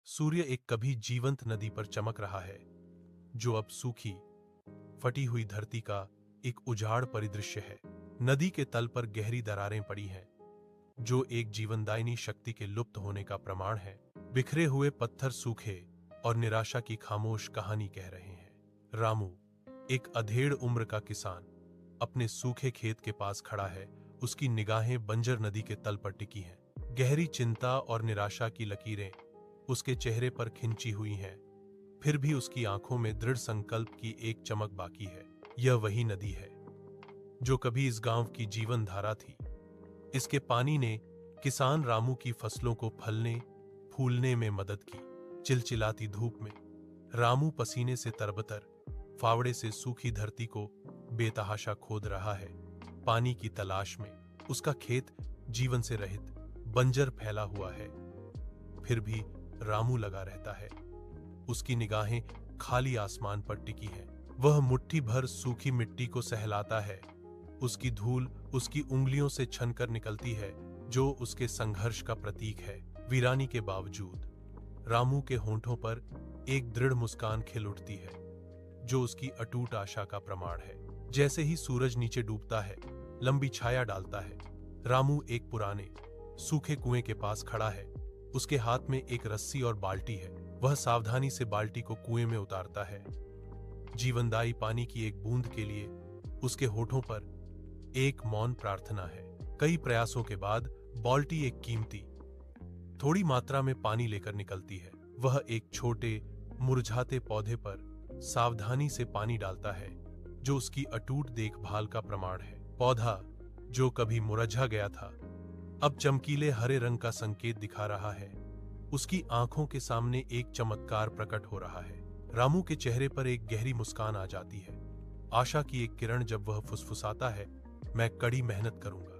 सूर्य एक कभी जीवंत नदी पर चमक रहा है, जो अब सूखी, फटी हुई धरती का एक उजाड़ परिदृश्य है। नदी के तल पर गहरी दरारें पड़ी हैं, जो एक जीवनदायिनी शक्ति के लुप्त होने का प्रमाण है। बिखरे हुए पत्थर सूखे और निराशा की खामोश कहानी कह रहे हैं। रामू, एक अधेड़ उम्र का किसान, अपने सूखे खेत के पास खड़ा है। उसकी निगाहें बंजर नदी के तल पर टिकी हैं। गहरी चिंता और निराशा की लकीरें उसके चेहरे पर खिंची हुई हैं। फिर भी उसकी आंखों में दृढ़ संकल्प की एक चमक बाकी है। यह वही नदी है जो कभी इस गांव की जीवन धारा थी। इसके पानी ने किसान रामू की फसलों को फलने फूलने में मदद की। चिलचिलाती धूप में रामू पसीने से तरबतर फावड़े से सूखी धरती को बेतहाशा खोद रहा है। पानी की तलाश में उसका खेत जीवन से रहित बंजर फैला हुआ है। फिर भी रामू लगा रहता है। उसकी निगाहें खाली आसमान पर टिकी हैं। वह मुट्ठी भर सूखी मिट्टी को सहलाता है। उसकी धूल उसकी उंगलियों से छनकर निकलती है, जो उसके संघर्ष का प्रतीक है। वीरानी के बावजूद रामू के होंठों पर एक दृढ़ मुस्कान खिल उठती है, जो उसकी अटूट आशा का प्रमाण है। जैसे ही सूरज नीचे डूबता है, लंबी छाया डालता है, रामू एक पुराने सूखे कुएं के पास खड़ा है। उसके हाथ में एक रस्सी और बाल्टी है। वह सावधानी से बाल्टी को कुएं में उतारता है। जीवनदायी पानी की एक बूंद के लिए उसके होठों पर एक मौन प्रार्थना है। कई प्रयासों के बाद बाल्टी एक कीमती थोड़ी मात्रा में पानी लेकर निकलती है। वह एक छोटे मुरझाते पौधे पर सावधानी से पानी डालता है, जो उसकी अटूट देखभाल का प्रमाण है। पौधा, जो कभी मुरझा गया था, अब चमकीले हरे रंग का संकेत दिखा रहा है। उसकी आंखों के सामने एक चमत्कार प्रकट हो रहा है। रामू के चेहरे पर एक गहरी मुस्कान आ जाती है। आशा की एक किरण जब वह फुसफुसाता है, मैं कड़ी मेहनत करूंगा,